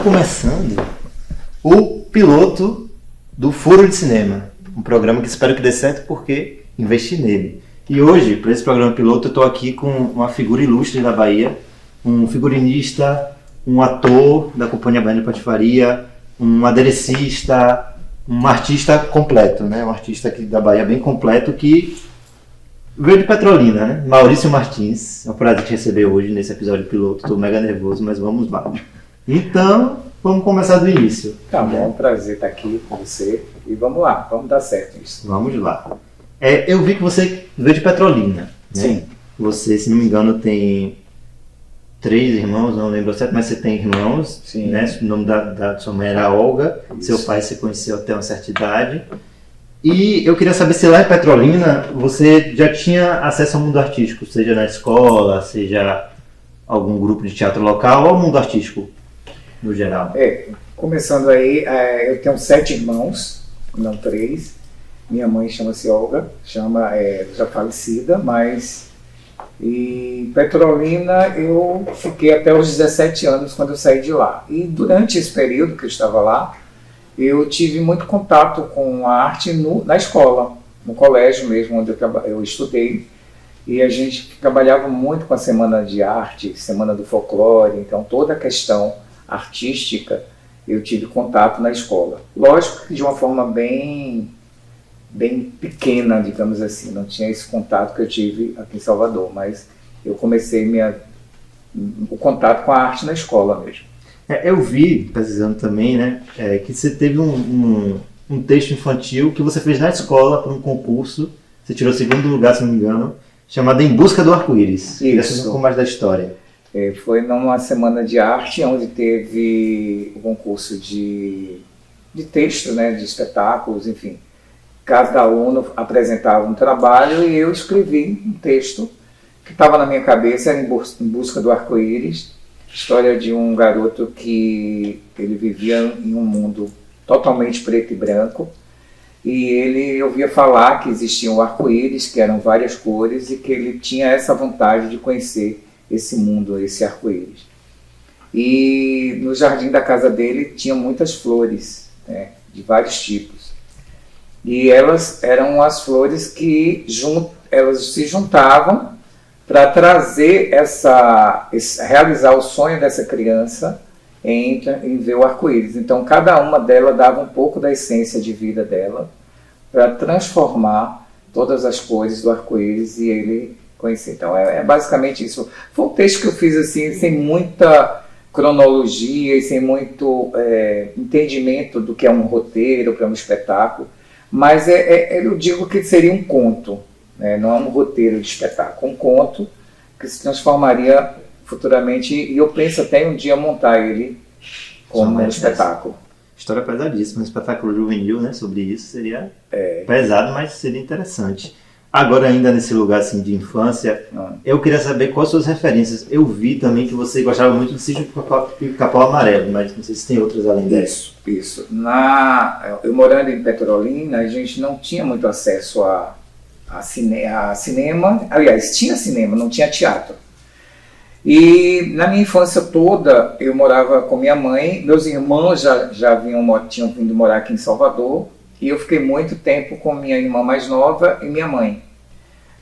começando o piloto do Furo de Cinema, um programa que espero que dê certo porque investi nele. E hoje, para esse programa piloto, eu estou aqui com uma figura ilustre da Bahia, um figurinista, um ator da Companhia Baiana de Patifaria, um aderecista, um artista completo, né? Um artista aqui da Bahia bem completo que veio de Petrolina, né? Maurício Martins. É um prazer te receber hoje nesse episódio piloto. Estou mega nervoso, mas vamos lá. Então, vamos começar do início. Tá bom, é um prazer estar aqui com você. E vamos lá, vamos dar certo isso. Vamos lá. Eu vi que você veio de Petrolina, né? Sim. Você, se não me engano, tem 3 irmãos, não lembro certo, mas você tem irmãos. Sim. Né? O nome da sua mãe era Olga. Isso. Seu pai se conheceu até uma certa idade. E eu queria saber se lá em Petrolina você já tinha acesso ao mundo artístico, seja na escola, seja algum grupo de teatro local ou ao mundo artístico no geral. Começando aí, eu tenho 7 irmãos, não 3. Minha mãe chama-se Olga, já falecida, mas em Petrolina eu fiquei até os 17 anos quando eu saí de lá. E durante esse período que eu estava lá, eu tive muito contato com a arte na escola, no colégio mesmo, onde eu estudei. E a gente trabalhava muito com a Semana de Arte, Semana do Folclore, então toda a questão artística eu tive contato na escola. Lógico que de uma forma bem pequena, digamos assim, não tinha esse contato que eu tive aqui em Salvador, mas eu comecei o contato com a arte na escola mesmo. Eu vi, pesquisando também, né, que você teve um texto infantil que você fez na escola para um concurso, você tirou 2º lugar, se não me engano, chamado Em Busca do Arco-Íris. Queria saber um pouco mais da história. Foi numa semana de arte, onde teve o concurso de texto, né, de espetáculos, enfim. Cada aluno apresentava um trabalho e eu escrevi um texto que estava na minha cabeça, era Em Busca do Arco-Íris, história de um garoto que ele vivia em um mundo totalmente preto e branco, e ele ouvia falar que existia um arco-íris, que eram várias cores, e que ele tinha essa vontade de conhecer esse mundo, esse arco-íris. E no jardim da casa dele tinha muitas flores, né, de vários tipos. E elas eram as flores que elas se juntavam para trazer realizar o sonho dessa criança em ver o arco-íris. Então cada uma delas dava um pouco da essência de vida dela para transformar todas as cores do arco-íris e ele conhecer. Então é basicamente isso. Foi um texto que eu fiz assim, sem muita cronologia e sem muito entendimento do que é um roteiro para um espetáculo, mas eu digo que seria um conto, né? Não é um roteiro de espetáculo, um conto que se transformaria futuramente, e eu penso até um dia montar ele como um espetáculo. História pesadíssima, um espetáculo juvenil, né, sobre isso seria pesado, mas seria interessante. Agora, ainda nesse lugar assim, de infância, eu queria saber quais suas referências. Eu vi também que você gostava muito do Sítio do Capão Amarelo, mas não sei se tem outras além dessa. Isso. Eu morando em Petrolina, a gente não tinha muito acesso a cinema. Aliás, tinha cinema, não tinha teatro. E na minha infância toda, eu morava com minha mãe, meus irmãos tinham vindo morar aqui em Salvador, e eu fiquei muito tempo com minha irmã mais nova e minha mãe.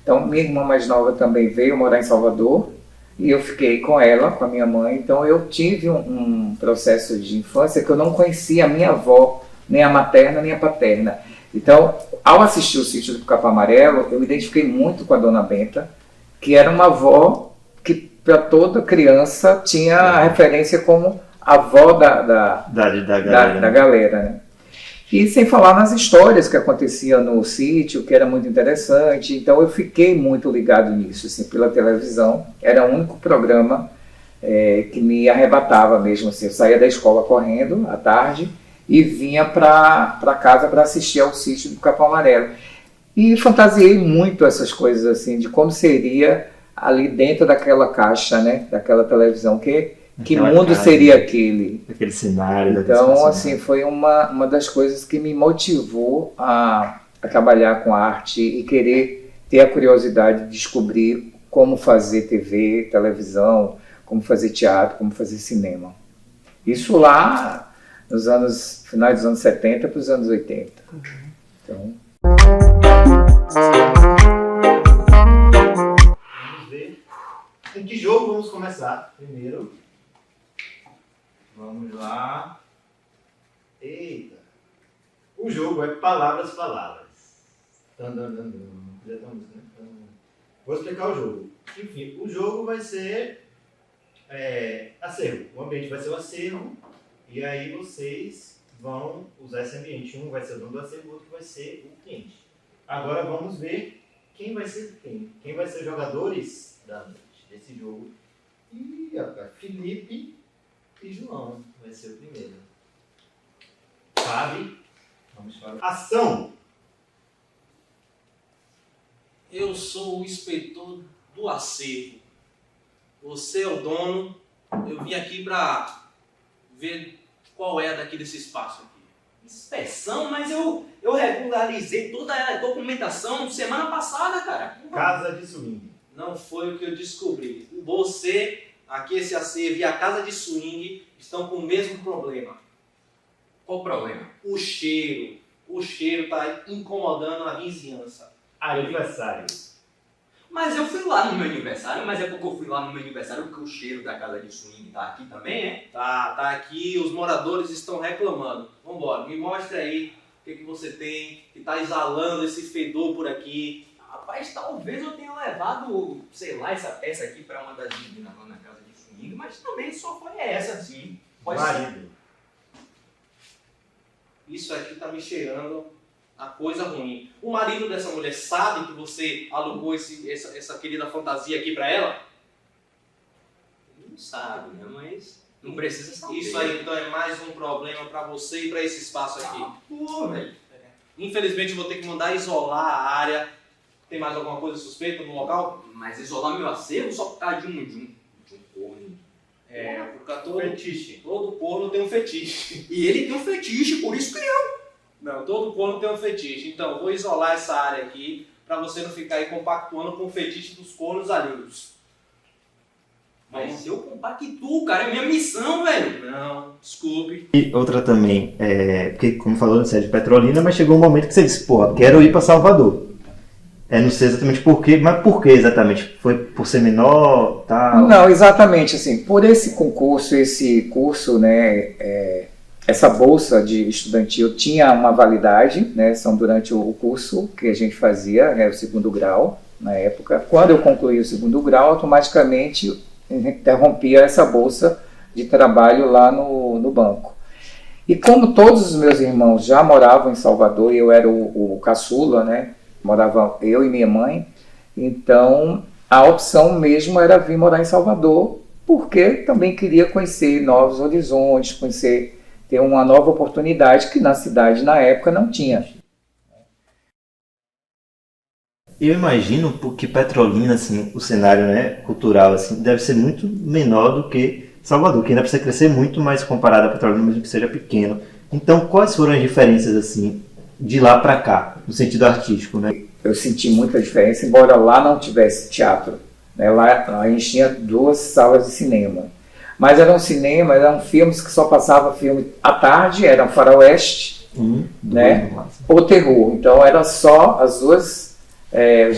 Então, minha irmã mais nova também veio morar em Salvador, e eu fiquei com ela, com a minha mãe. Então, eu tive um processo de infância que eu não conhecia a minha avó, nem a materna, nem a paterna. Então, ao assistir o Sítio do Capão Amarelo, eu me identifiquei muito com a Dona Benta, que era uma avó que, para toda criança, tinha a referência como a avó da galera, né? E sem falar nas histórias que aconteciam no sítio, que era muito interessante. Então eu fiquei muito ligado nisso, assim, pela televisão. Era o único programa que me arrebatava mesmo. Assim. Eu saía da escola correndo à tarde e vinha para casa para assistir ao Sítio do Capão Amarelo. E fantasiei muito essas coisas, assim, de como seria ali dentro daquela caixa, né, daquela televisão, que mundo seria aquele cenário. Então, assim, foi uma das coisas que me motivou a trabalhar com arte e querer ter a curiosidade de descobrir como fazer TV, televisão, como fazer teatro, como fazer cinema. Isso lá nos anos, final dos anos 70 para os anos 80. Então... Vamos ver. Com que jogo vamos começar? Primeiro. Vamos lá. Eita. O jogo é Palavras, Palavras. Vou explicar o jogo. Enfim, o jogo vai ser acervo. O ambiente vai ser o acervo. E aí vocês vão usar esse ambiente. Um vai ser o dono do acervo, o outro vai ser o cliente. Agora vamos ver quem vai ser quem. Quem vai ser os jogadores desse jogo. E Felipe e João vai ser o primeiro. Fábio, vamos para a ação. Eu sou o inspetor do acervo. Você é o dono. Eu vim aqui para ver qual é daqui desse espaço aqui. Inspeção? Mas eu regularizei toda a documentação semana passada, cara. Casa de swing. Não foi o que eu descobri. Você, aqui esse acervo e a casa de swing estão com o mesmo problema. Qual o problema? O cheiro. O cheiro está incomodando a vizinhança. Aniversário. Mas eu fui lá no meu aniversário, mas é porque eu fui lá no meu aniversário porque o cheiro da casa de swing tá aqui também, é? Tá aqui, os moradores estão reclamando. Vambora, me mostra aí o que você tem, que tá exalando esse fedor por aqui. Rapaz, talvez eu tenha levado, sei lá, essa peça aqui pra uma das meninas lá na casa de swing, mas também só foi essa, assim. Pode ser. Marido. Isso aqui tá me cheirando a coisa ruim. O marido dessa mulher sabe que você alugou essa querida fantasia aqui pra ela? Não sabe, né? Mas não precisa saber. Isso aí então é mais um problema pra você e pra esse espaço aqui. Pô, velho. Infelizmente eu vou ter que mandar isolar a área. Tem mais alguma coisa suspeita no local? Mas isolar meu acervo só por causa de um corno. Porque Fetiche. todo corno tem um fetiche. E ele tem um fetiche, por isso que eu. Não, todo corno tem um fetiche. Então, eu vou isolar essa área aqui pra você não ficar aí compactuando com o fetiche dos cornos alheios. Mas eu compactuo, cara, é minha missão, velho. Não, desculpe. E outra também, porque como falou, você é de Petrolina, mas chegou um momento que você disse, pô, quero ir para Salvador. Não sei exatamente por quê, mas por que exatamente? Foi por ser menor, tal? Não, exatamente, assim, por esse concurso, esse curso, né, essa bolsa de estudantil tinha uma validade, né, são durante o curso que a gente fazia, né, o segundo grau, na época. Quando eu concluí o segundo grau, automaticamente interrompia essa bolsa de trabalho lá no banco. E como todos os meus irmãos já moravam em Salvador, e eu era o caçula, né, morava eu e minha mãe, então a opção mesmo era vir morar em Salvador, porque também queria conhecer novos horizontes, ter uma nova oportunidade que na cidade na época não tinha. Eu imagino que Petrolina, assim, o cenário, né, cultural, assim, deve ser muito menor do que Salvador, que ainda precisa crescer muito mais comparado a Petrolina, mesmo que seja pequeno. Então, quais foram as diferenças, assim, de lá para cá, no sentido artístico, né? Eu senti muita diferença, embora lá não tivesse teatro, né? Lá a gente tinha 2 salas de cinema. Mas eram filmes que só passavam filme à tarde, eram faroeste, né? Ou terror. Então era só os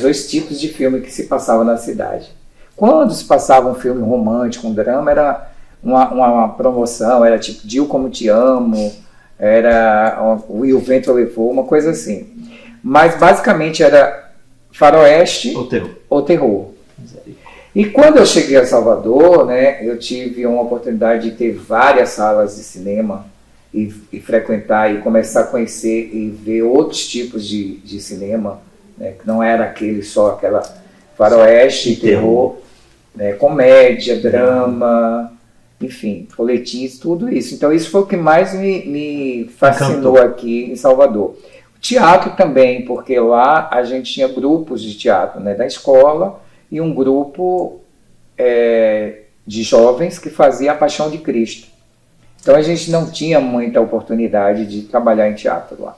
2 tipos de filme que se passavam na cidade. Quando se passava um filme romântico, um drama, era uma promoção, era tipo Dil Como Te Amo, era E o Vento Levou, uma coisa assim. Mas basicamente era faroeste ou terror. E quando eu cheguei a Salvador, né, eu tive uma oportunidade de ter várias salas de cinema e frequentar e começar a conhecer e ver outros tipos de cinema, né, que não era aquela faroeste, terror, né, comédia, drama, enfim, folhetins, tudo isso. Então isso foi o que mais me fascinou aqui em Salvador. O teatro também, porque lá a gente tinha grupos de teatro, né, da escola, e um grupo de jovens que fazia a Paixão de Cristo. Então a gente não tinha muita oportunidade de trabalhar em teatro lá.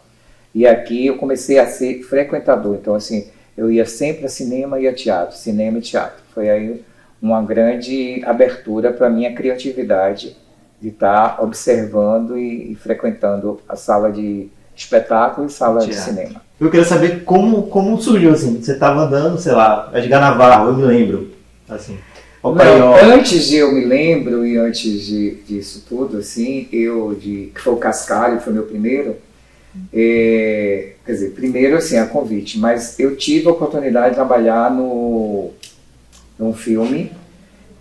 E aqui eu comecei a ser frequentador. Então assim, eu ia sempre a cinema e a teatro, cinema e teatro. Foi aí uma grande abertura para a minha criatividade de estar observando e frequentando a sala de espetáculo e sala de cinema. Eu queria saber como surgiu, assim, você estava andando, sei lá, Edgar Navarro, eu me lembro, assim, Não, antes de eu me lembro e antes disso tudo, assim, que foi o Cascalho, foi meu primeiro, quer dizer, primeiro assim, a convite, mas eu tive a oportunidade de trabalhar num filme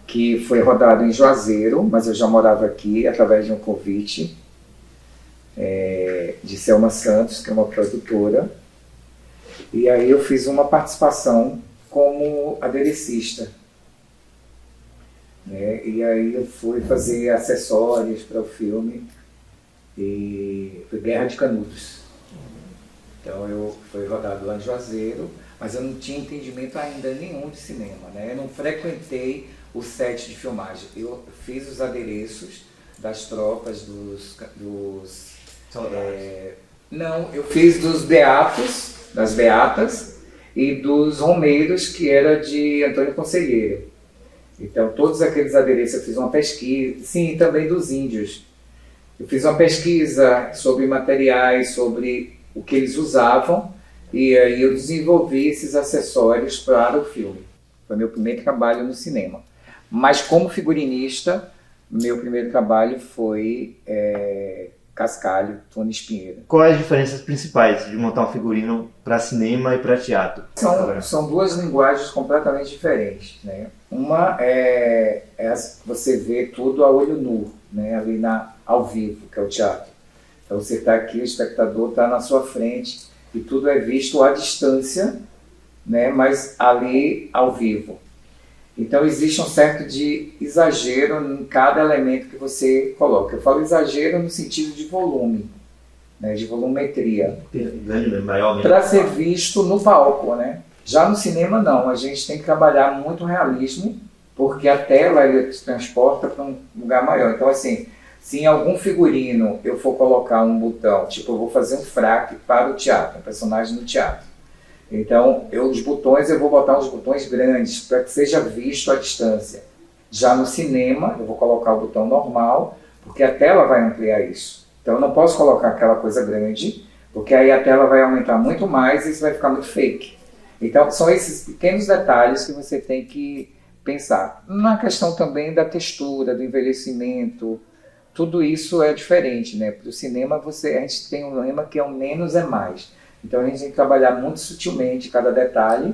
que foi rodado em Juazeiro, mas eu já morava aqui através de um convite de Selma Santos, que é uma produtora, e aí eu fiz uma participação como aderecista. E aí eu fui fazer acessórios para o filme e foi Guerra de Canudos. Então eu fui rodado lá em Juazeiro, mas eu não tinha entendimento ainda nenhum de cinema, né? Eu não frequentei o set de filmagem. Eu fiz os adereços das tropas, não, eu fiz dos beatos, das beatas e dos romeiros, que era de Antônio Conselheiro. Então, todos aqueles adereços, eu fiz uma pesquisa, sim, também dos índios. Eu fiz uma pesquisa sobre materiais, sobre o que eles usavam, e aí eu desenvolvi esses acessórios para o filme. Foi meu primeiro trabalho no cinema. Mas como figurinista, meu primeiro trabalho foi Cascalho, Tunis Pinheiro. Quais as diferenças principais de montar um figurino para cinema e para teatro? São duas linguagens completamente diferentes, né? Uma é você vê tudo a olho nu, né? Ali ao vivo, que é o teatro. Então você está aqui, o espectador está na sua frente e tudo é visto à distância, né? Mas ali ao vivo. Então existe um certo de exagero em cada elemento que você coloca. Eu falo exagero no sentido de volume, né, de volumetria, para ser visto no palco, né? Já no cinema não, a gente tem que trabalhar muito realismo, porque a tela ele te transporta para um lugar maior. Então assim, se em algum figurino eu for colocar um botão, tipo eu vou fazer um fraque para o teatro, um personagem no teatro. Então, os botões, eu vou botar uns botões grandes para que seja visto à distância. Já no cinema, eu vou colocar o botão normal, porque a tela vai ampliar isso. Então, eu não posso colocar aquela coisa grande, porque aí a tela vai aumentar muito mais e isso vai ficar muito fake. Então, são esses pequenos detalhes que você tem que pensar. Na questão também da textura, do envelhecimento, tudo isso é diferente, né? Para o cinema, a gente tem um lema que é o menos é mais. Então a gente tem que trabalhar muito sutilmente cada detalhe,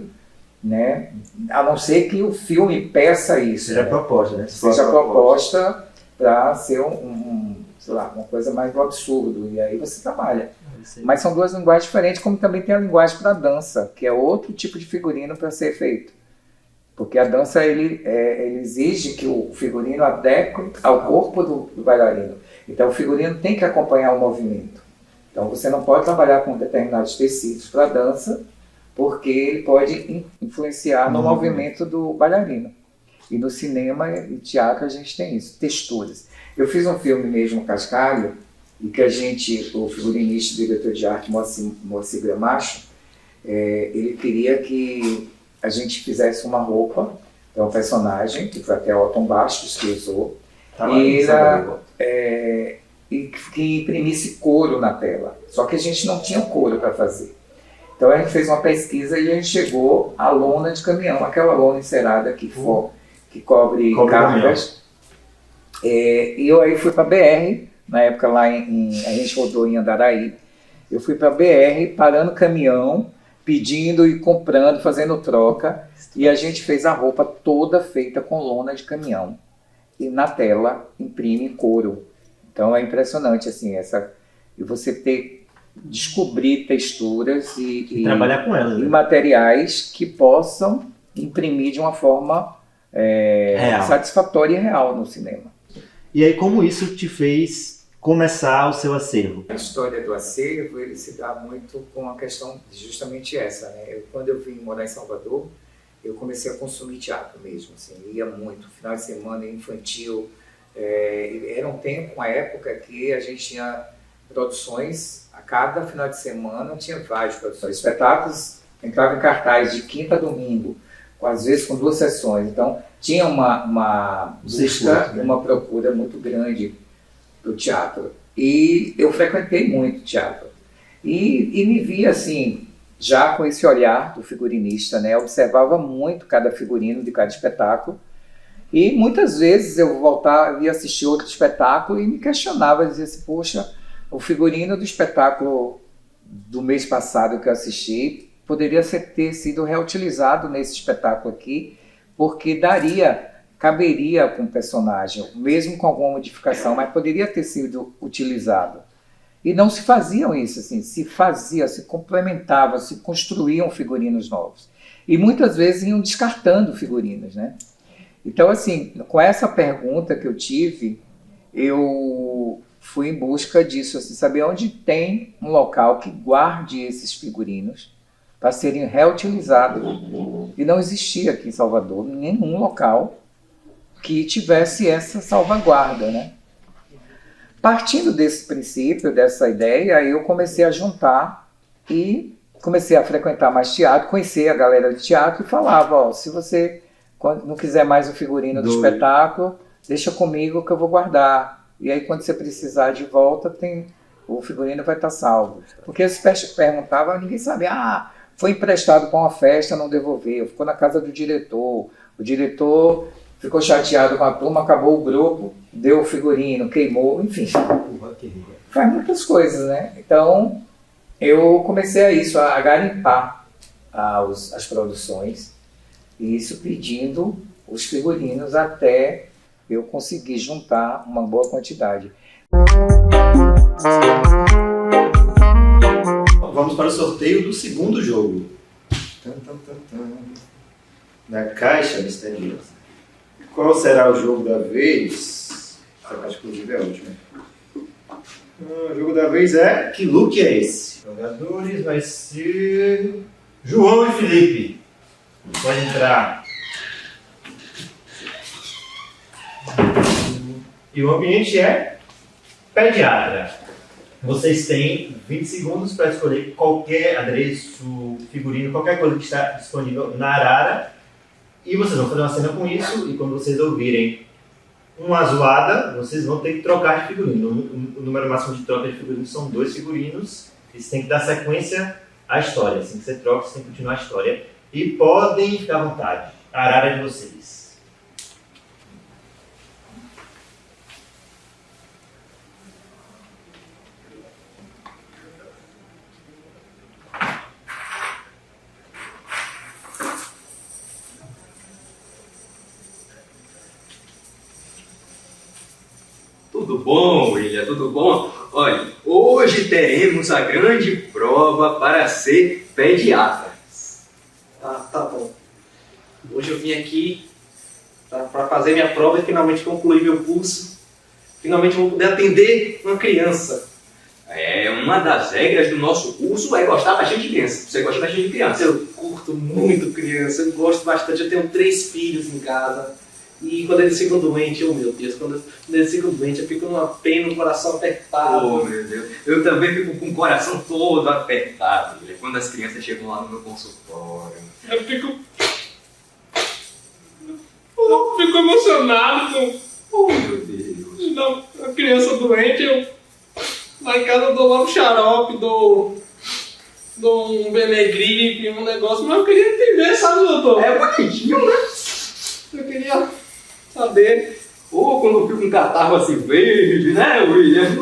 né? A não ser que o filme peça isso. Seja proposta, né? Seja proposta para ser sei lá, uma coisa mais do absurdo. E aí você trabalha. Mas são duas linguagens diferentes, como também tem a linguagem para dança, que é outro tipo de figurino para ser feito. Porque a dança ele exige que o figurino adeque ao corpo do bailarino. Então o figurino tem que acompanhar o movimento. Então você não pode trabalhar com determinados tecidos para dança, porque ele pode influenciar no movimento do bailarino. E no cinema e teatro a gente tem isso, texturas. Eu fiz um filme mesmo, Cascalho, e que o figurinista, o diretor de arte, Moacir Gramacho, ele queria que a gente fizesse uma roupa, um personagem, que foi até Otton Bastos que usou, e que imprimisse couro na tela. Só que a gente não tinha couro para fazer. Então a gente fez uma pesquisa e a gente chegou à lona de caminhão, aquela lona encerada que cobre cargas. E eu aí fui para BR, na época lá a gente rodou em Andaraí. Eu fui para BR, parando caminhão, pedindo e comprando, fazendo troca. E a gente fez a roupa toda feita com lona de caminhão. E na tela imprime couro. Então é impressionante assim, e você descobrir texturas e trabalhar com elas, e materiais que possam imprimir de uma forma satisfatória e real no cinema. E aí como isso te fez começar o seu acervo? A história do acervo ele se dá muito com a questão justamente essa, né? Quando eu vim morar em Salvador, eu comecei a consumir teatro mesmo, assim, eu ia muito, final de semana infantil. Era um tempo, uma época que a gente tinha produções, a cada final de semana tinha várias produções, espetáculos entravam em cartaz de quinta a domingo, às vezes com 2 sessões, então tinha uma busca e uma procura muito grande do teatro. E eu frequentei muito teatro. E me via assim, já com esse olhar do figurinista, né? Eu observava muito cada figurino de cada espetáculo. E muitas vezes eu voltava e assistir outro espetáculo e me questionava, dizia assim, poxa, o figurino do espetáculo do mês passado que eu assisti poderia ter sido reutilizado nesse espetáculo aqui, porque caberia com o personagem, mesmo com alguma modificação, mas poderia ter sido utilizado. E não se faziam isso, assim, se complementavam, se construíam figurinos novos. E muitas vezes iam descartando figurinos, né? Então, assim, com essa pergunta que eu tive, eu fui em busca disso, assim, saber onde tem um local que guarde esses figurinos para serem reutilizados. E não existia aqui em Salvador nenhum local que tivesse essa salvaguarda, né? Partindo desse princípio, dessa ideia, eu comecei a juntar e comecei a frequentar mais teatro, conhecer a galera de teatro e falava, ó, se você não quiser mais o figurino do espetáculo, deixa comigo que eu vou guardar. E aí quando você precisar de volta, o figurino vai estar salvo. Porque eles perguntavam, ninguém sabia, foi emprestado para uma festa, não devolveu, ficou na casa do diretor, o diretor ficou chateado com a turma, acabou o grupo, deu o figurino, queimou, enfim. Faz muitas coisas, né? Então, eu comecei a garimpar as produções, e isso pedindo os figurinos até eu conseguir juntar uma boa quantidade. Vamos para o sorteio do segundo jogo. Na caixa misteriosa. Qual será o jogo da vez? Essa caixa, inclusive, é a última. O jogo da vez é... Que look é esse? Jogadores vai ser... João e Felipe. Pode entrar. E o ambiente é pediatra. Vocês têm 20 segundos para escolher qualquer adereço, figurino, qualquer coisa que está disponível na Arara. E vocês vão fazer uma cena com isso, e quando vocês ouvirem uma zoada, vocês vão ter que trocar de figurino. O número máximo de troca de figurinos são 2 figurinos, e você tem que dar sequência à história. Assim que você troca, você tem que continuar a história. E podem ficar à vontade. A Arara é de vocês. Tudo bom, William? Tudo bom? Olha, hoje teremos a grande prova para ser pediatra. Tá bom. Hoje eu vim aqui para fazer minha prova e finalmente concluir meu curso. Finalmente vou poder atender uma criança. Uma das regras do nosso curso é gostar bastante de criança. Você gosta bastante de criança? Eu curto muito criança, eu gosto bastante. Eu tenho 3 filhos em casa. E quando eles ficam doentes, meu Deus, quando eles ficam doentes, eu fico numa pena, no coração apertado. Oh, meu Deus. Eu também fico com o coração todo apertado, William, quando as crianças chegam lá no meu consultório. Eu fico emocionado com... Oh, meu Deus. Não, a criança doente, lá em casa eu dou logo xarope, dou um Benegripe, um negócio, mas eu queria entender, sabe, doutor? É bonitinho, né? Eu queria saber. Quando eu fico com um catarro assim verde, né, William?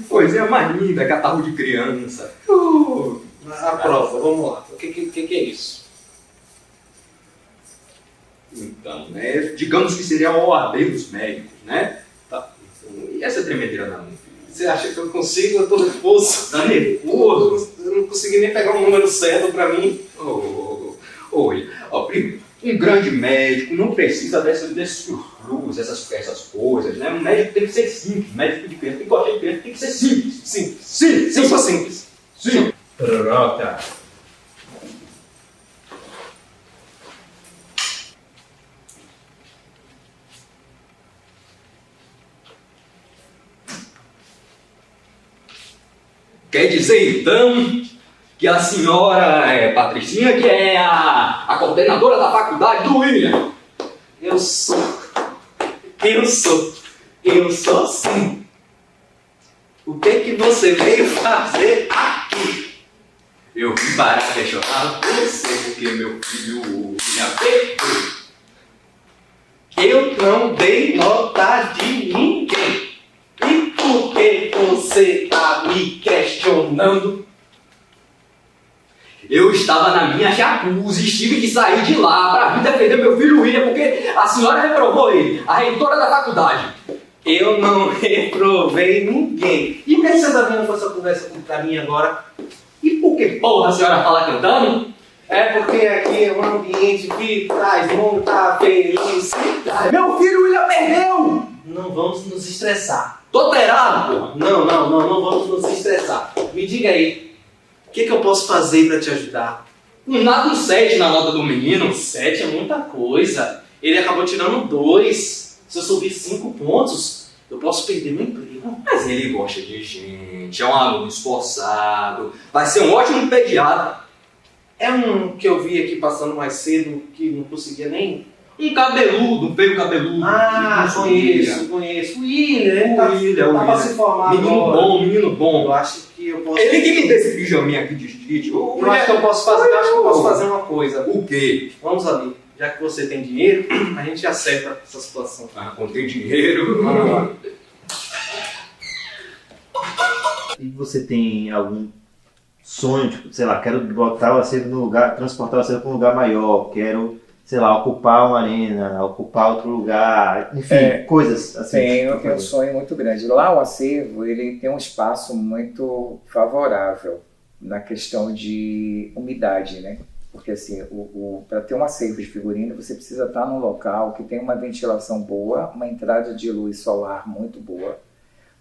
Coisinha mais linda, catarro de criança. A prova, vamos lá. O que é isso? Então, né, digamos que seria a OAB dos médicos, né? Tá. E essa tremedeira na mão? Você acha que eu consigo? Eu tô nervoso. Tá nervoso? Eu não consegui nem pegar o número certo pra mim. Olha, primeiro, um grande médico não precisa desses frufrus, essas coisas, né? Um médico tem que ser simples, médico de criança tem que gostar de criança, tem que ser simples. Sim, eu sou simples. Sim. Troca. Quer dizer, então, que a senhora Patricinha, que é a coordenadora da faculdade do William. Eu sou. Eu sou sim. O que você veio fazer aqui? Eu vim para questionar você, porque meu filho me apertou. Eu não dei nota de ninguém. E por que você tá me questionando? Eu estava na minha jacuzzi, tive que sair de lá para vir defender meu filho William, porque a senhora reprovou ele, a reitora da faculdade. Eu não reprovei ninguém. E por que você tá vendo com essa conversa pra mim agora? E por que porra a senhora fala cantando? É porque aqui é um ambiente que traz muita felicidade. Meu filho William perdeu! Não vamos nos estressar. Tô alterado, porra! Não vamos nos estressar. Me diga aí, o que eu posso fazer pra te ajudar? Nada um 7 na nota do menino. 7 é muita coisa. Ele acabou tirando 2. Se eu subir 5 pontos, eu posso perder meu emprego. Mas ele gosta de gente, é um aluno esforçado, vai ser um ótimo pediatra. É um que eu vi aqui passando mais cedo, que não conseguia nem... Um cabeludo, um feio cabeludo. Ah, conheço. William, tá pra se formar agora. Menino bom. Eu acho que eu posso... Ele que me deu esse pijaminha aqui de street. Eu acho que eu posso fazer uma coisa. O quê? Vamos ali. Já que você tem dinheiro, a gente acerta essa situação. Ah, contei dinheiro. Vamos lá. E você tem algum sonho, tipo, sei lá, quero botar o acervo no lugar, transportar o acervo para um lugar maior, quero, sei lá, ocupar uma arena, ocupar outro lugar, enfim, coisas assim. Eu tenho um sonho muito grande. Lá o acervo, ele tem um espaço muito favorável na questão de umidade, né? Porque assim, para ter um acervo de figurino, você precisa estar num local que tem uma ventilação boa, uma entrada de luz solar muito boa,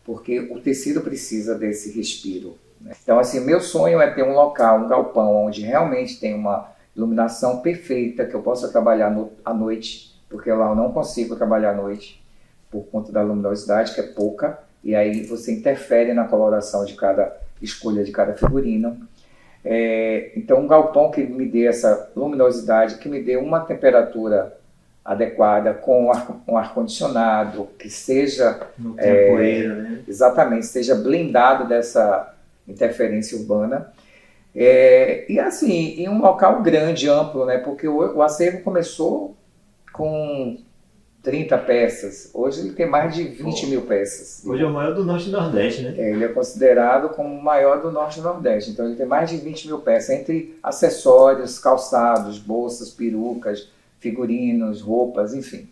porque o tecido precisa desse respiro, né? Então, assim, meu sonho é ter um local, um galpão, onde realmente tem uma iluminação perfeita, que eu possa trabalhar à noite, porque lá eu não consigo trabalhar à noite, por conta da luminosidade, que é pouca, e aí você interfere na coloração de cada escolha de cada figurino. Então, um galpão que me dê essa luminosidade, que me dê uma temperatura adequada, com um ar-condicionado, que seja... Não tem poeira, né? Exatamente, seja blindado dessa interferência urbana. E assim, em um local grande, amplo, né? Porque o acervo começou com 30 peças, hoje ele tem mais de 20 mil peças. Hoje é o maior do Norte e Nordeste, né? Ele é considerado como o maior do Norte e Nordeste, então ele tem mais de 20 mil peças, entre acessórios, calçados, bolsas, perucas, figurinos, roupas, enfim.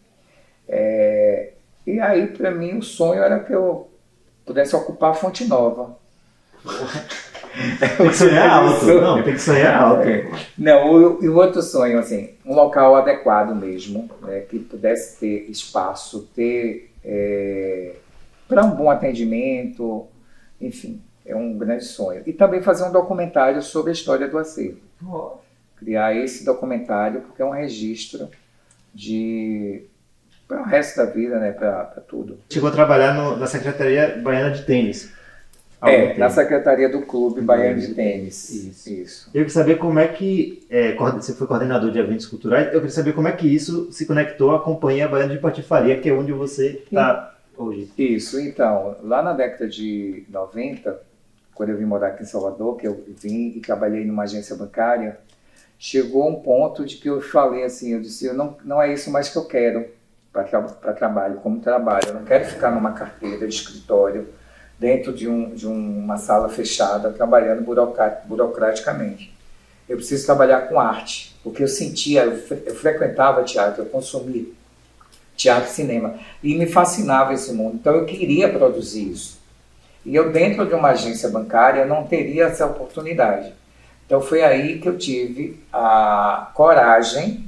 E aí, para mim, o sonho era que eu pudesse ocupar a Fonte Nova. Tem que sonhar alto. Não, tem que sonhar alto. Não, e o outro sonho, assim, um local adequado mesmo, né, que pudesse ter espaço, ter para um bom atendimento, enfim, é um grande sonho. E também fazer um documentário sobre a história do acervo. Criar esse documentário, porque é um registro para o resto da vida, né, para tudo. Chegou a trabalhar na Secretaria Baiana de Tênis. Na Secretaria do Clube Baiano de Tênis. Isso. Eu queria saber como é que, você foi coordenador de eventos culturais, eu queria saber como é que isso se conectou à Companhia Baiana de Patifaria, que é onde você está hoje. Isso, então, lá na década de 90, quando eu vim morar aqui em Salvador, que eu vim e trabalhei numa agência bancária, chegou um ponto de que eu falei assim, eu disse, não é isso mais que eu quero para trabalho, como trabalho, eu não quero ficar numa carteira de escritório, dentro de uma sala fechada, trabalhando burocraticamente. Eu preciso trabalhar com arte, porque eu sentia, eu frequentava teatro, eu consumia teatro e cinema, e me fascinava esse mundo, então eu queria produzir isso. E eu, dentro de uma agência bancária, não teria essa oportunidade. Então foi aí que eu tive a coragem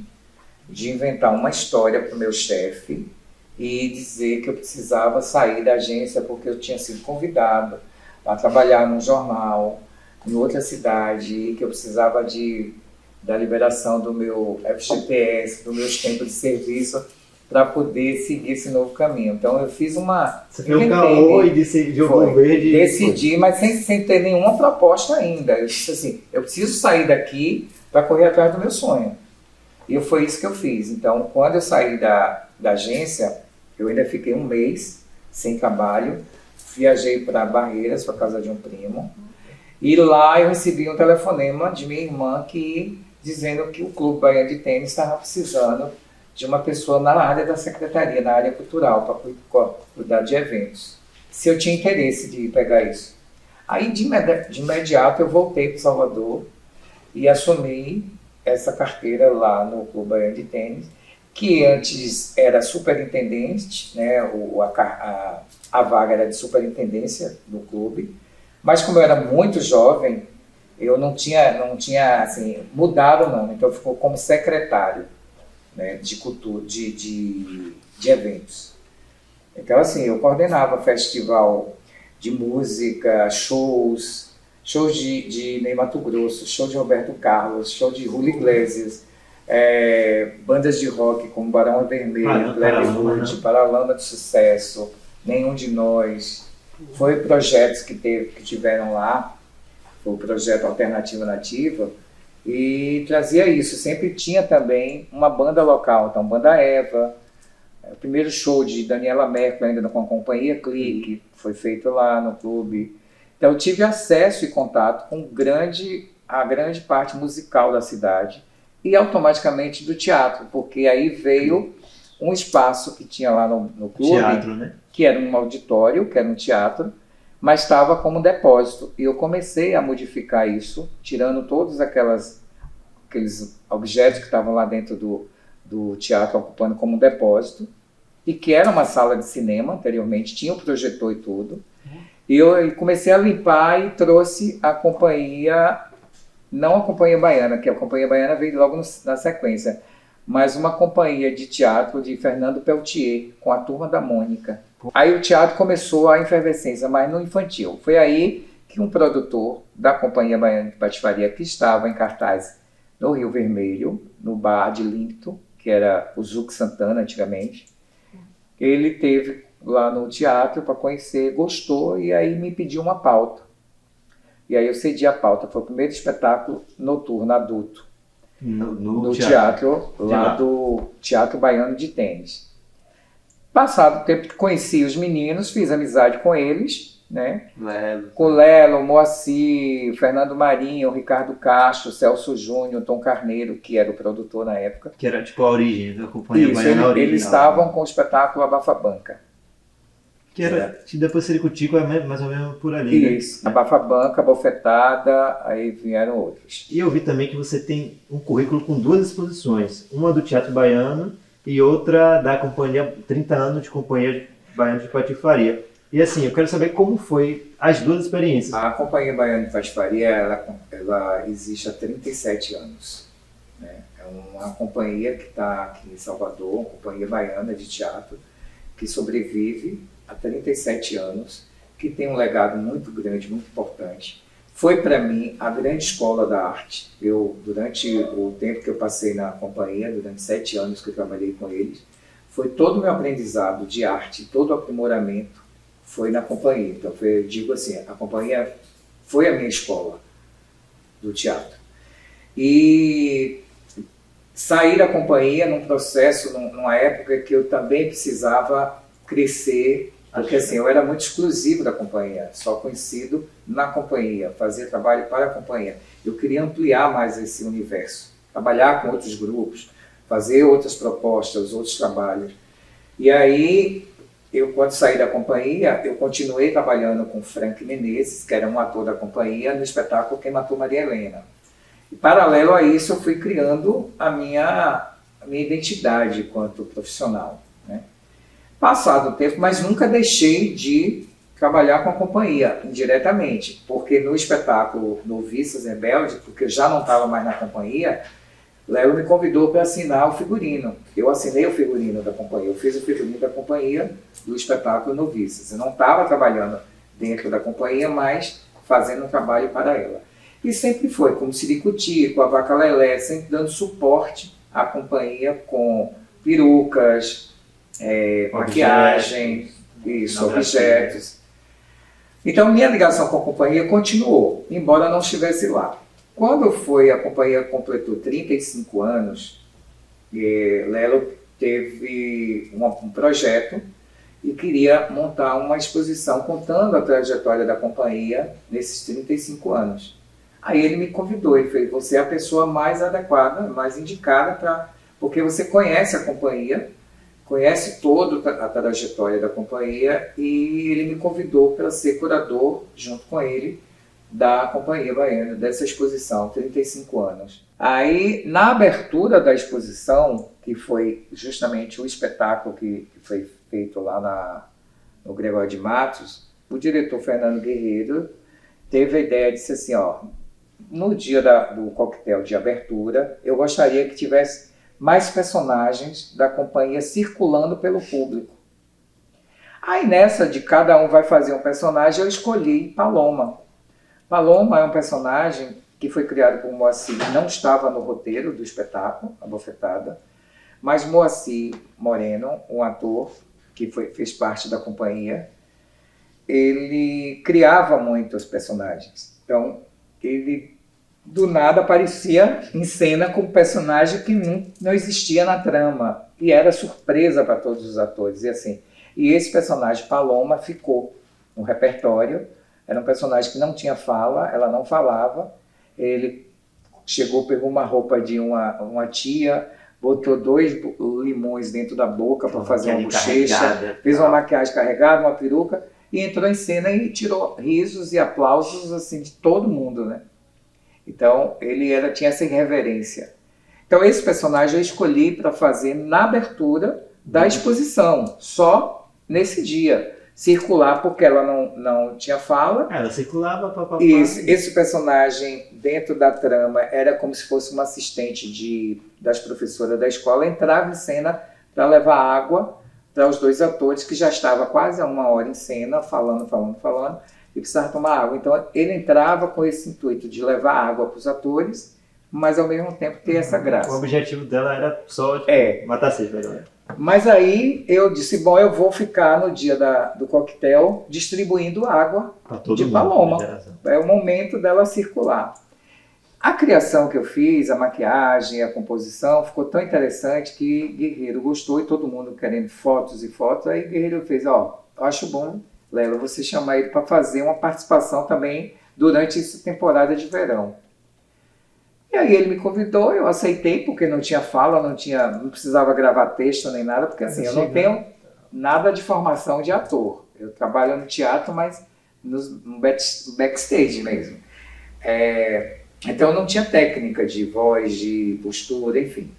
de inventar uma história para o meu chefe, e dizer que eu precisava sair da agência porque eu tinha sido convidado a trabalhar num jornal em outra cidade e que eu precisava da liberação do meu FGTS, dos meus tempos de serviço para poder seguir esse novo caminho. Então eu fiz Você fez um caô e jogou verde. Decidi, mas sem ter nenhuma proposta ainda. Eu disse assim, eu preciso sair daqui para correr atrás do meu sonho. E foi isso que eu fiz. Então, quando eu saí da agência, eu ainda fiquei um mês sem trabalho, viajei para Barreiras, para casa de um primo, e lá eu recebi um telefonema de minha irmã dizendo que o Clube Baiano de Tênis estava precisando de uma pessoa na área da secretaria, na área cultural, para cuidar de eventos. Se eu tinha interesse de pegar isso. Aí, de imediato, eu voltei para Salvador e assumi essa carteira lá no Clube Baiano de Tênis, que antes era superintendente, né, a vaga era de superintendência do clube, mas como eu era muito jovem, eu não tinha assim, mudado o nome, então ficou como secretário, né, de cultura, de eventos. Então, assim, eu coordenava festival de música, shows de Ney Matogrosso, show de Roberto Carlos, show de Julio Iglesias, bandas de rock como Barão Vermelho, Glenwood, Paralama de Sucesso, Nenhum de Nós. Foi projetos que tiveram lá, foi o projeto Alternativa Nativa, e trazia isso. Sempre tinha também uma banda local, então Banda Eva, o primeiro show de Daniela Mercury, ainda com a companhia Clique, foi feito lá no clube. Então eu tive acesso e contato com a grande parte musical da cidade e automaticamente do teatro, porque aí veio um espaço que tinha lá no clube, Teatro, né? Que era um auditório, que era um teatro, mas estava como depósito. E eu comecei a modificar isso, tirando todos aqueles objetos que estavam lá dentro do teatro, ocupando como depósito, e que era uma sala de cinema anteriormente, tinha o projetor e tudo. E eu comecei a limpar e trouxe a companhia, não a Companhia Baiana, que a Companhia Baiana veio logo na sequência, mas uma companhia de teatro de Fernando Peltier, com a Turma da Mônica. Aí o teatro começou a efervescência, mas no infantil. Foi aí que um produtor da Companhia Baiana de Patifaria, que estava em cartaz no Rio Vermelho, no bar de Limpton, que era o Zuc Santana antigamente, ele teve lá no teatro para conhecer, gostou e aí me pediu uma pauta. E aí eu cedi a pauta, foi o primeiro espetáculo noturno adulto no teatro lá do Teatro Baiano de Tênis. Passado o tempo que conheci os meninos, fiz amizade com eles, né? Com Lelo, Moacir, Fernando Marinho, Ricardo Castro, Celso Júnior, Tom Carneiro, que era o produtor na época. Que era tipo a origem da Companhia Baiana original. Eles estavam com o espetáculo Abafa Banca. Que era, depois Sericutico é mais ou menos por ali, isso, né? Abafa Banca, Bofetada, aí vieram outros. E eu vi também que você tem um currículo com 2 exposições, uma do Teatro Baiano e outra da Companhia, 30 anos de Companhia Baiana de Patifaria. E assim, eu quero saber como foi as 2 experiências. A Companhia Baiana de Patifaria, ela existe há 37 anos. Né? É uma companhia que está aqui em Salvador, uma companhia baiana de teatro, que sobrevive há 37 anos, que tem um legado muito grande, muito importante. Foi para mim a grande escola da arte. Durante o tempo que eu passei na companhia, durante 7 anos que eu trabalhei com eles, foi todo o meu aprendizado de arte, todo o aprimoramento foi na companhia. Então, eu digo assim, a companhia foi a minha escola do teatro. E sair da companhia num processo, numa época que eu também precisava crescer, porque assim, eu era muito exclusivo da companhia, só conhecido na companhia, fazia trabalho para a companhia. Eu queria ampliar mais esse universo, trabalhar com outros grupos, fazer outras propostas, outros trabalhos. E aí, quando saí da companhia, eu continuei trabalhando com Frank Menezes, que era um ator da companhia, no espetáculo Quem Matou Maria Helena. E paralelo a isso, eu fui criando a minha identidade enquanto profissional. Né? Passado o tempo, mas nunca deixei de trabalhar com a companhia, indiretamente, porque no espetáculo Noviças Rebeldes, porque eu já não estava mais na companhia, Léo me convidou para assinar o figurino. Eu assinei o figurino da companhia, eu fiz o figurino da companhia do espetáculo Noviças. Eu não estava trabalhando dentro da companhia, mas fazendo um trabalho para ela. E sempre foi, como Siricuti, com a Vaca Lelé, sempre dando suporte à companhia com perucas, maquiagem, objetos. Então, minha ligação com a companhia continuou, embora não estivesse lá. Quando a companhia completou 35 anos, Lelo teve um projeto e queria montar uma exposição contando a trajetória da companhia nesses 35 anos. Aí ele me convidou e fez: você é a pessoa mais adequada, mais indicada, porque você conhece a companhia, conhece toda a trajetória da companhia, e ele me convidou para ser curador, junto com ele, da Companhia Baiana, dessa exposição, 35 anos. Aí, na abertura da exposição, que foi justamente o espetáculo que foi feito lá no Gregório de Matos, o diretor Fernando Guerreiro teve a ideia de dizer assim, ó, no dia do coquetel de abertura, eu gostaria que tivesse mais personagens da companhia circulando pelo público. Aí nessa de cada um vai fazer um personagem, eu escolhi Paloma. Paloma é um personagem que foi criado por Moacir, não estava no roteiro do espetáculo, A Bofetada, mas Moacir Moreno, um ator que fez parte da companhia, ele criava muito os personagens. Então, ele do nada aparecia em cena com um personagem que não existia na trama, e era surpresa para todos os atores. E esse personagem, Paloma, ficou no repertório. Era um personagem que não tinha fala, ela não falava. Ele chegou, pegou uma roupa de uma tia, botou 2 limões dentro da boca para fazer uma bochecha, fez uma maquiagem carregada, uma peruca, e entrou em cena e tirou risos e aplausos assim, de todo mundo, né? Então, ele tinha essa irreverência. Então, esse personagem eu escolhi para fazer na abertura da exposição, só nesse dia. Circular, porque ela não tinha fala. Ela circulava, papapá. Esse personagem, dentro da trama, era como se fosse uma assistente das professoras da escola, entrava em cena para levar água para os 2 atores, que já estava quase a 1 hora em cena, falando, e precisava tomar água. Então, ele entrava com esse intuito de levar água para os atores, mas ao mesmo tempo ter essa graça. O objetivo dela era só matar sede, né? Mas aí eu disse, bom, eu vou ficar no dia do coquetel distribuindo água de Paloma. É o momento dela circular. A criação que eu fiz, a maquiagem, a composição, ficou tão interessante que Guerreiro gostou, e todo mundo querendo fotos e fotos. Aí Guerreiro fez, eu acho bom, Lela, você chamar ele para fazer uma participação também durante essa temporada de verão. E aí ele me convidou, eu aceitei, porque não tinha fala, não precisava gravar texto nem nada, porque assim, eu não tenho nada de formação de ator. Eu trabalho no teatro, mas no backstage mesmo. Então eu não tinha técnica de voz, de postura, enfim.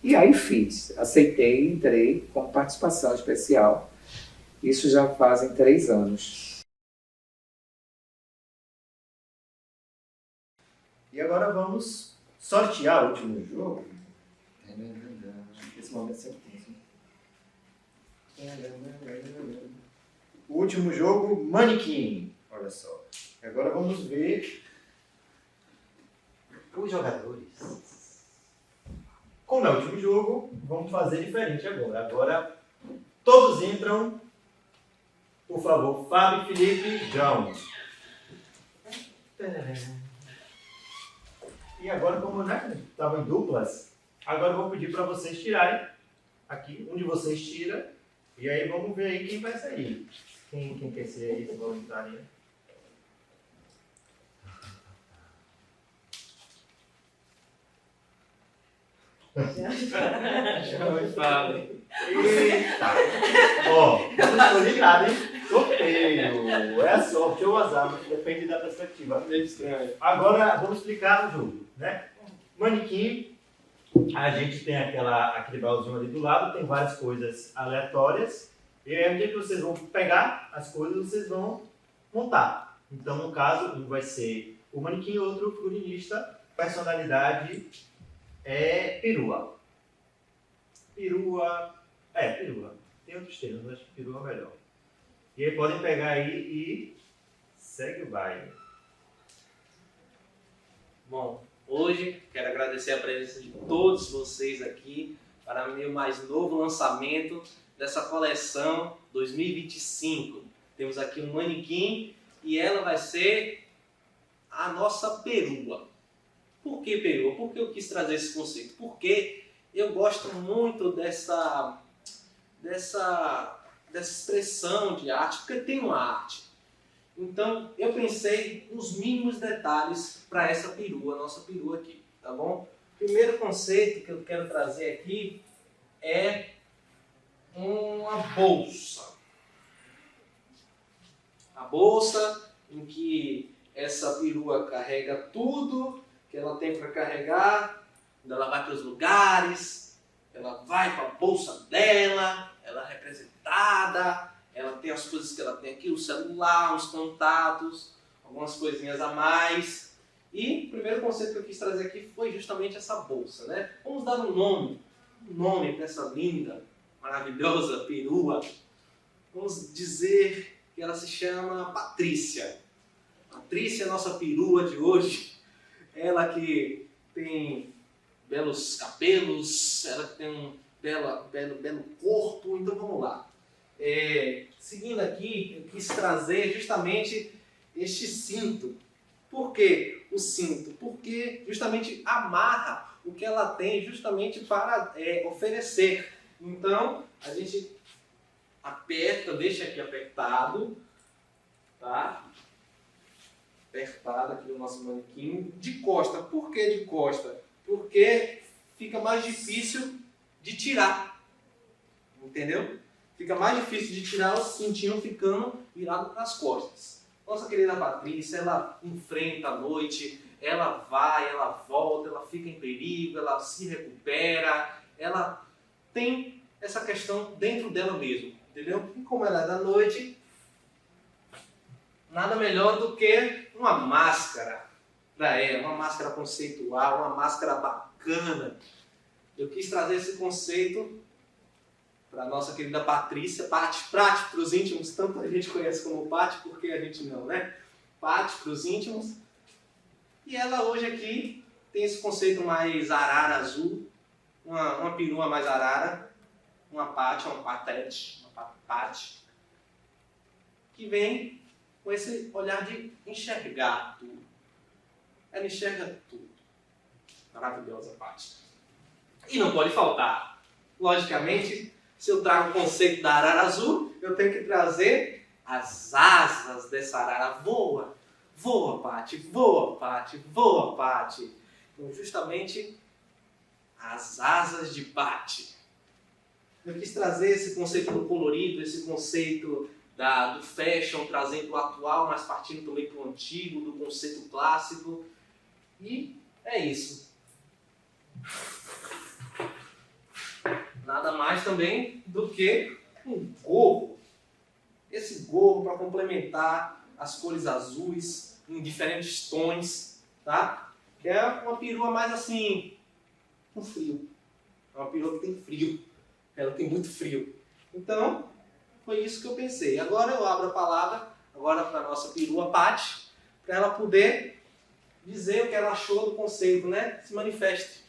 E aí fiz, aceitei, entrei como participação especial. Isso já fazem 3 anos. E agora vamos sortear o último jogo. Esse momento sempre tem. O último jogo, Manequim. Olha só. Agora vamos ver os jogadores. Como é o último jogo, vamos fazer diferente agora. Agora todos entram. Por favor, Fábio, Felipe, João. E agora, como estavam em duplas, agora eu vou pedir para vocês tirarem aqui. Um de vocês tira. E aí vamos ver aí quem vai sair. Quem quer ser aí, voluntário? Eita! Ó, não escolhi nada, hein? Sorteio. É a sorte ou o azar, mas depende da perspectiva. Agora vamos explicar o jogo, né? Manequim, a gente tem aquele baúzinho ali do lado, tem várias coisas aleatórias. E aí, onde é que vocês vão pegar as coisas, vocês vão montar. Então, no caso, um vai ser o manequim, outro o figurinista. Personalidade é perua. Perua. Tem outros termos, mas acho que perua é melhor. E aí podem pegar aí e segue o baile. Bom, hoje quero agradecer a presença de todos vocês aqui para meu mais novo lançamento dessa coleção 2025. Temos aqui um manequim e ela vai ser a nossa perua. Por que perua? Por que eu quis trazer esse conceito? Porque eu gosto muito dessa dessa expressão de arte, porque tem uma arte. Então, eu pensei nos mínimos detalhes para essa perua, nossa perua aqui, tá bom? O primeiro conceito que eu quero trazer aqui é uma bolsa. A bolsa em que essa perua carrega tudo que ela tem para carregar, quando ela vai para os lugares, ela vai para a bolsa dela, ela é representada, ela tem as coisas que ela tem aqui, o celular, os contatos, algumas coisinhas a mais. E o primeiro conceito que eu quis trazer aqui foi justamente essa bolsa, né? Vamos dar um nome para essa linda, maravilhosa perua. Vamos dizer que ela se chama Patrícia. Patrícia é a nossa perua de hoje. Ela que tem belos cabelos, ela que tem um belo corpo. Então vamos lá. Seguindo aqui, eu quis trazer justamente este cinto. Por que o cinto? Porque justamente amarra o que ela tem justamente para oferecer. Então, a gente aperta, deixa aqui apertado, tá? Apertado aqui o nosso manequim, de costa. Por que de costa? Porque fica mais difícil de tirar, entendeu? Fica mais difícil de tirar o cintinho ficando virado para as costas. Nossa querida Patrícia, ela enfrenta a noite, ela vai, ela volta, ela fica em perigo, ela se recupera, ela tem essa questão dentro dela mesmo, entendeu? E como ela é da noite, nada melhor do que uma máscara para ela, uma máscara conceitual, uma máscara bacana. Eu quis trazer esse conceito para a nossa querida Patrícia, Pati para os íntimos, tanto a gente conhece como Pati, porque a gente não, né? Pati para os íntimos. E ela hoje aqui tem esse conceito mais arara azul, uma perua mais arara, uma Pati, uma patete, uma Pati, que vem com esse olhar de enxergar tudo. Ela enxerga tudo. Maravilhosa Pati. E não pode faltar, logicamente, se eu trago o conceito da arara azul, eu tenho que trazer as asas dessa arara. Voa, voa, Pati, voa, Pati, voa, Pati. Então, justamente, as asas de Pati. Eu quis trazer esse conceito do colorido, esse conceito do fashion, trazendo o atual, mas partindo também para o antigo, do conceito clássico. E é isso. Nada mais também do que um gorro. Esse gorro para complementar as cores azuis em diferentes tons, tá? Que é uma perua mais assim, com frio. É uma perua que tem frio. Ela tem muito frio. Então, foi isso que eu pensei. Agora eu abro a palavra agora para a nossa perua Pati, para ela poder dizer o que ela achou do conceito, né? Se manifeste.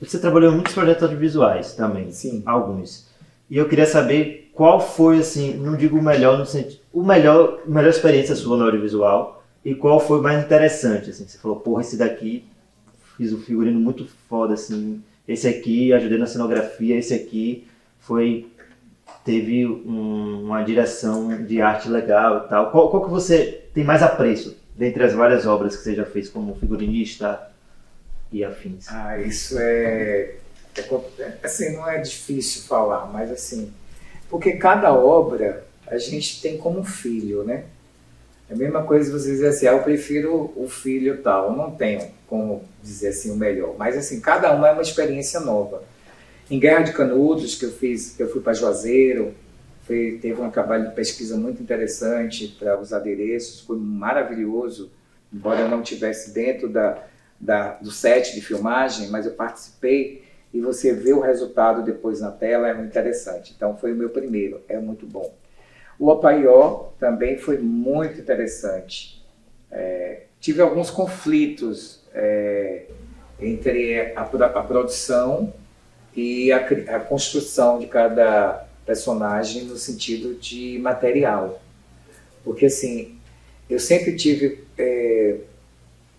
Você trabalhou em muitos projetos audiovisuais também, Sim. Alguns. E eu queria saber qual foi, assim, não digo o melhor no sentido, melhor experiência sua no audiovisual e qual foi o mais interessante, assim. Você falou, porra, esse daqui fiz um figurino muito foda, assim. Esse aqui ajudei na cenografia, esse aqui teve uma direção de arte legal e tal. Qual que você tem mais apreço dentre as várias obras que você já fez como figurinista e afins? Isso assim, não é difícil falar, mas assim, porque cada obra a gente tem como filho, né? É a mesma coisa você dizer assim, eu prefiro o filho tal, eu não tenho como dizer assim o melhor, mas assim, cada uma é uma experiência nova. Em Guerra de Canudos, que eu fui para Juazeiro, teve um trabalho de pesquisa muito interessante para os adereços, foi maravilhoso, embora eu não estivesse dentro do set de filmagem, mas eu participei e você vê o resultado depois na tela, é muito interessante. Então foi o meu primeiro, é muito bom. O Opaió também foi muito interessante. Tive alguns conflitos entre a produção e a construção de cada personagem no sentido de material. Porque, assim, eu sempre tive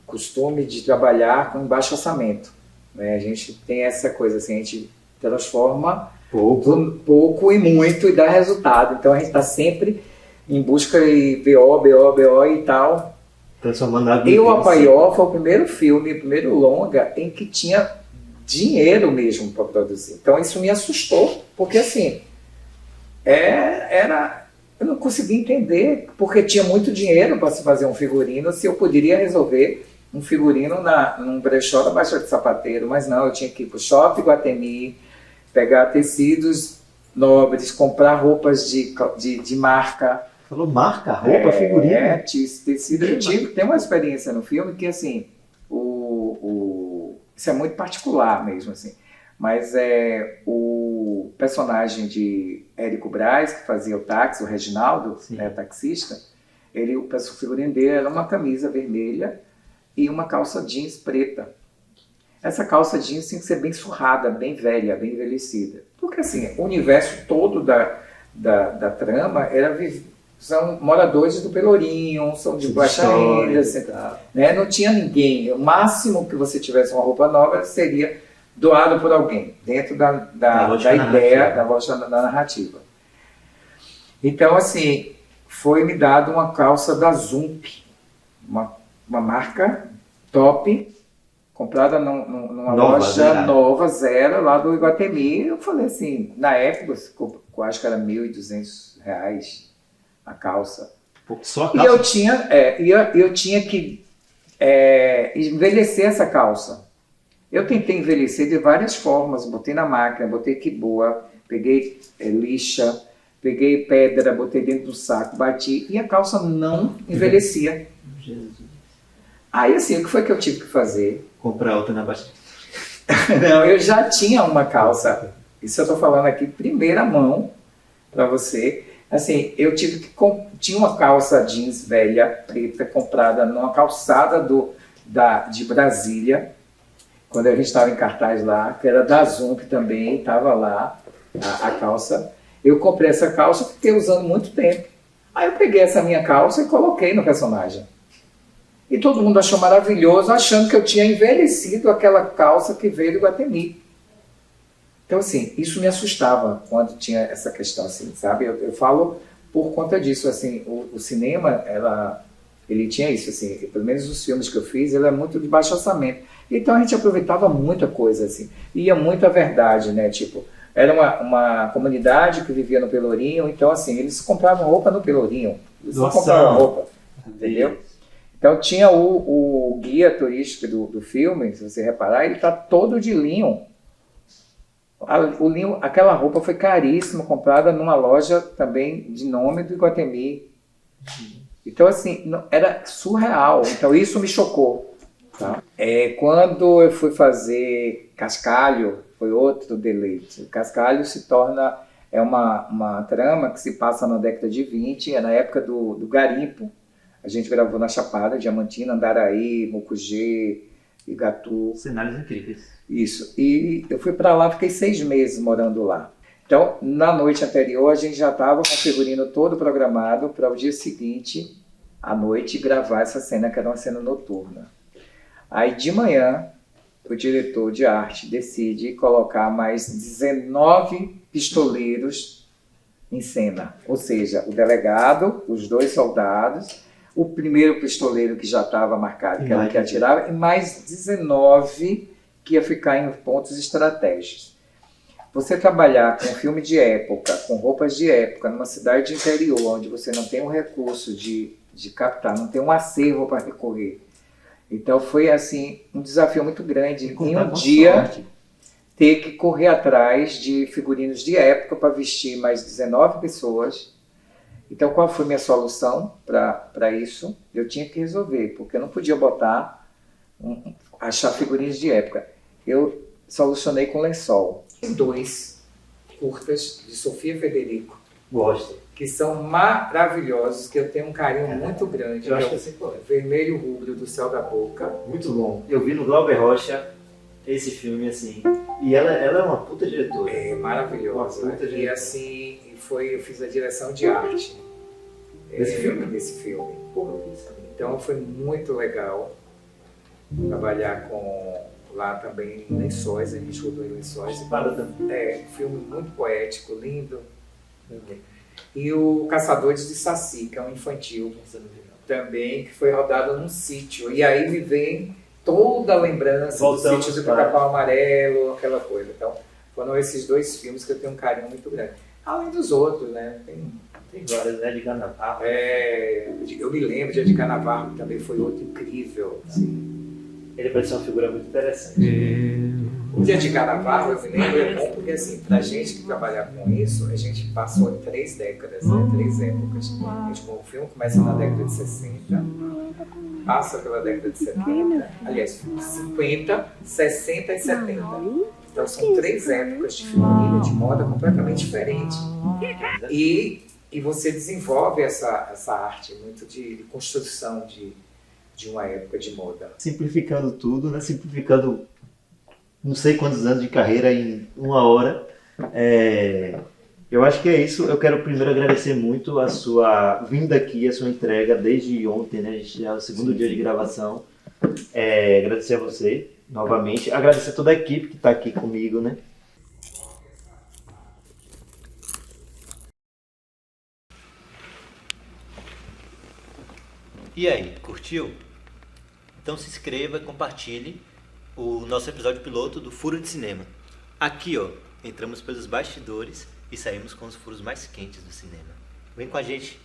costume de trabalhar com baixo orçamento, né? A gente tem essa coisa, assim, a gente transforma pouco e muito e dá resultado. Então, a gente está sempre em busca de BO e tal. Transformando a E o Apaió foi o primeiro filme, o primeiro longa em que tinha dinheiro mesmo para produzir. Então isso me assustou, porque assim, eu não conseguia entender porque tinha muito dinheiro para se fazer um figurino, se eu poderia resolver um figurino num brechó da Baixada de Sapateiro, mas não, eu tinha que ir para o Shopping Iguatemi, pegar tecidos nobres, comprar roupas de marca. Falou marca, roupa, figurino? Tecido. Tem uma experiência no filme que, assim, isso é muito particular mesmo, assim, mas o personagem de Érico Braz, que fazia o táxi, o Reginaldo, né, taxista, o figurino dele era uma camisa vermelha e uma calça jeans preta. Essa calça jeans tinha que ser bem surrada, bem velha, bem envelhecida. Porque, assim, o universo todo da trama são moradores do Pelourinho, são de baixa renda, né? Não tinha ninguém. O máximo que você tivesse uma roupa nova seria doado por alguém, dentro da ideia, da lógica da narrativa. Então, assim, foi me dado uma calça da Zump, uma marca top, comprada numa loja nova, zero, lá do Iguatemi. Eu falei assim, na época, eu acho que era R$1.200 a calça. Só a calça? E eu tinha que envelhecer essa calça. Eu tentei envelhecer de várias formas, botei na máquina, botei quiboa, peguei lixa, peguei pedra, botei dentro do saco, bati, e a calça não envelhecia. Jesus. Aí, assim, o que foi que eu tive que fazer? Comprar outra na Baixa. Não, eu já tinha uma calça. Isso eu estou falando aqui, primeira mão, para você. Assim, eu tinha uma calça jeans velha, preta, comprada numa calçada de Brasília, quando a gente estava em cartaz lá, que era da Zump também, estava lá a calça. Eu comprei essa calça, fiquei usando muito tempo. Aí eu peguei essa minha calça e coloquei no personagem. E todo mundo achou maravilhoso, achando que eu tinha envelhecido aquela calça que veio do Iguatemi. Então, assim, isso me assustava quando tinha essa questão, assim, sabe? Eu falo por conta disso, assim, o cinema, ele tinha isso, assim, pelo menos os filmes que eu fiz, ele é muito de baixo orçamento. Então a gente aproveitava muita coisa, assim, ia muita verdade, né? Tipo, era uma comunidade que vivia no Pelourinho, então, assim, eles compravam roupa no Pelourinho. Eles não compravam roupa, entendeu? Então tinha o guia turístico do filme, se você reparar, ele está todo de linho. O linho, aquela roupa foi caríssima, comprada numa loja também de nome do Iguatemi. Então, assim, era surreal. Então isso me chocou. Tá? Quando eu fui fazer Cascalho, foi outro deleite. Cascalho se torna uma trama que se passa na década de 20, na época do garimpo. A gente gravou na Chapada, Diamantina, Andaraí, Mucugê, Igatu. Cenários incríveis. Isso. E eu fui para lá, fiquei 6 meses morando lá. Então, na noite anterior, a gente já estava com o figurino todo programado para o dia seguinte, à noite, gravar essa cena, que era uma cena noturna. Aí, de manhã, o diretor de arte decide colocar mais 19 pistoleiros em cena. Ou seja, o delegado, os 2 soldados, o primeiro pistoleiro que já estava marcado, que era o que atirava, e mais 19 que ia ficar em pontos estratégicos. Você trabalhar com filme de época, com roupas de época, numa cidade de interior, onde você não tem um recurso de captar, não tem um acervo para recorrer. Então foi assim um desafio muito grande. Em um dia, ter que correr atrás de figurinos de época para vestir mais 19 pessoas. Então, qual foi a minha solução para isso? Eu tinha que resolver, porque eu não podia achar figurinos de época. Eu solucionei com lençol. 2 curtas de Sofia Federico. Gosto. Que são maravilhosos, que eu tenho um carinho muito grande. Eu acho que assim foi. Vermelho Rubro do Céu da Boca. Muito bom. Eu vi no Glauber Rocha esse filme, assim. E ela é uma puta diretora. É maravilhosa. Uma puta E diretora. assim, eu fiz a direção de arte Desse filme? desse filme. Porra, eu quis saber. Então foi muito legal trabalhar lá também em Lençóis, a gente rodou em Lençóis. Para também. É, um filme muito poético, lindo. E o Caçadores de Saci, que é um infantil também, que foi rodado num sítio. E aí me vem toda a lembrança Voltamos do sítio do para- Pica-Pau Amarelo, aquela coisa. Então foram esses dois filmes que eu tenho um carinho muito grande. Além dos outros, né? Tem várias, né? De carnaval. Eu me lembro de Edgar Navarro, que também foi outro incrível. Assim. Ele parece uma figura muito interessante. O de Edgar Navarro, eu me lembro, é bom porque, assim, pra gente que trabalha com isso, a gente passou em 3 décadas, né? 3 épocas. A gente, o filme começa na década de 60, passa pela década de 70, aliás, 50, 60 e 70. Então são 3 épocas de figurino, de moda completamente diferente. E você desenvolve essa arte muito de construção de uma época de moda. Simplificando tudo, né? Simplificando não sei quantos anos de carreira em 1 hora. Eu acho que é isso. Eu quero primeiro agradecer muito a sua vinda aqui, a sua entrega desde ontem, né? A gente já é o segundo dia de gravação. Agradecer a você novamente. Agradecer a toda a equipe que está aqui comigo, né? E aí, curtiu? Então se inscreva e compartilhe o nosso episódio piloto do Furo de Cinema. Aqui, ó, entramos pelos bastidores e saímos com os furos mais quentes do cinema. Vem com a gente!